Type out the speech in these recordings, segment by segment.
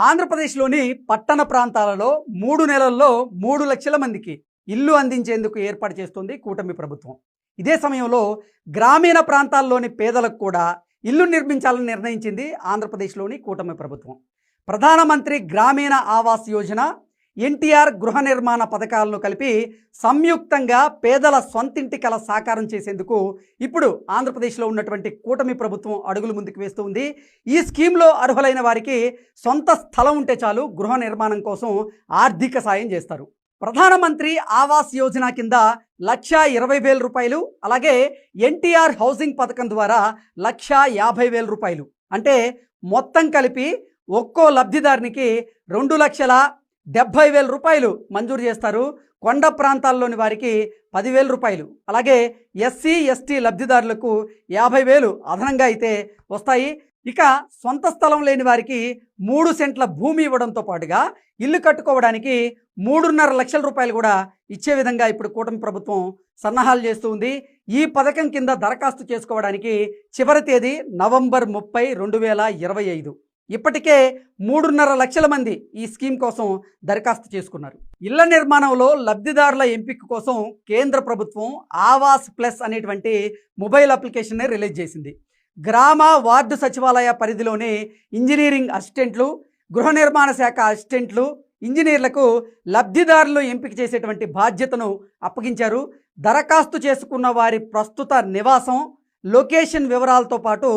ఆంధ్రప్రదేశ్లోని పట్టణ ప్రాంతాలలో 3 నెలల్లో 3 లక్షల మందికి ఇల్లు అందించేందుకు ఏర్పాటు చేస్తుంది కూటమి ప్రభుత్వం. ఇదే సమయంలో గ్రామీణ ప్రాంతాల్లోని పేదలకు కూడా ఇల్లు నిర్మించాలని నిర్ణయించింది ఆంధ్రప్రదేశ్లోని కూటమి ప్రభుత్వం. ప్రధానమంత్రి గ్రామీణ ఆవాస్ యోజన, ఎన్టీఆర్ గృహ నిర్మాణ పథకాలను కలిపి సంయుక్తంగా పేదల సొంతింటి కల సాకారం చేసేందుకు ఇప్పుడు ఆంధ్రప్రదేశ్లో ఉన్నటువంటి కూటమి ప్రభుత్వం అడుగులు ముందుకు వేస్తూ ఉంది. ఈ స్కీమ్లో అర్హులైన వారికి సొంత స్థలం ఉంటే చాలు గృహ నిర్మాణం కోసం ఆర్థిక సాయం చేస్తారు. ప్రధానమంత్రి ఆవాస్ యోజన కింద 1,20,000 రూపాయలు, అలాగే ఎన్టీఆర్ హౌసింగ్ పథకం ద్వారా 1,50,000 రూపాయలు, అంటే మొత్తం కలిపి ఒక్కో లబ్ధిదారునికి 2,70,000 రూపాయలు మంజూరు చేస్తారు. కొండ ప్రాంతాల్లోని వారికి 10,000 రూపాయలు, అలాగే ఎస్సీ ఎస్టీ లబ్ధిదారులకు 50,000 అదనంగా అయితే వస్తాయి. ఇక సొంత స్థలం లేని వారికి 3 సెంట్ల భూమి ఇవ్వడంతో పాటుగా ఇల్లు కట్టుకోవడానికి 3.5 లక్షల రూపాయలు కూడా ఇచ్చే విధంగా ఇప్పుడు కూటమి ప్రభుత్వం సన్నాహాలు చేస్తూ ఉంది. ఈ పథకం కింద దరఖాస్తు చేసుకోవడానికి చివరి తేదీ నవంబర్ 30, 2025. ఇప్పటికే 3.5 లక్షల మంది ఈ స్కీమ్ కోసం దరఖాస్తు చేసుకున్నారు. ఇళ్ల నిర్మాణంలో లబ్ధిదారుల ఎంపిక కోసం కేంద్ర ప్రభుత్వం ఆవాస్ ప్లస్ అనేటువంటి మొబైల్ అప్లికేషన్ని రిలీజ్ చేసింది. గ్రామ వార్డు సచివాలయ పరిధిలోని ఇంజనీరింగ్ అసిస్టెంట్లు, గృహ నిర్మాణ శాఖ అసిస్టెంట్లు, ఇంజనీర్లకు లబ్ధిదారులు ఎంపిక చేసేటువంటి బాధ్యతను అప్పగించారు. దరఖాస్తు చేసుకున్న వారి ప్రస్తుత నివాసం, లొకేషన్ వివరాలతో పాటు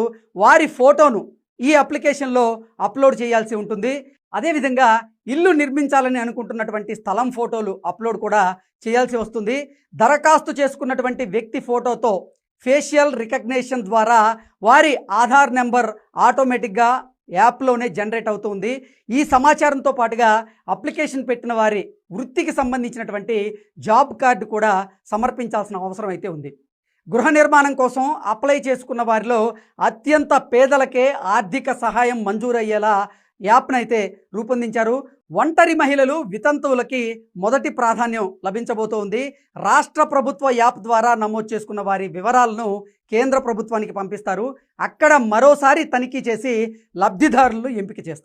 వారి ఫోటోను ఈ అప్లికేషన్లో అప్లోడ్ చేయాల్సి ఉంటుంది. అదేవిధంగా ఇల్లు నిర్మించాలని అనుకుంటున్నటువంటి స్థలం ఫోటోలు అప్లోడ్ కూడా చేయాల్సి వస్తుంది. దరఖాస్తు చేసుకున్నటువంటి వ్యక్తి ఫోటోతో ఫేషియల్ రికగ్నిషన్ ద్వారా వారి ఆధార్ నెంబర్ ఆటోమేటిక్గా యాప్లోనే జనరేట్ అవుతుంది. ఈ సమాచారంతో పాటుగా అప్లికేషన్ పెట్టిన వారి వృత్తికి సంబంధించినటువంటి జాబ్ కార్డు కూడా సమర్పించాల్సిన అవసరం అయితే ఉంది. గృహ నిర్మాణం కోసం అప్లై చేసుకున్న వారిలో అత్యంత పేదలకే ఆర్థిక సహాయం మంజూరయ్యేలా యాప్నైతే రూపొందించారు. ఒంటరి మహిళలు, వితంతువులకి మొదటి ప్రాధాన్యం లభించబోతోంది. రాష్ట్ర ప్రభుత్వ యాప్ ద్వారా నమోదు చేసుకున్న వారి వివరాలను కేంద్ర ప్రభుత్వానికి పంపిస్తారు. అక్కడ మరోసారి తనిఖీ చేసి లబ్ధిదారులను ఎంపిక చేస్తారు.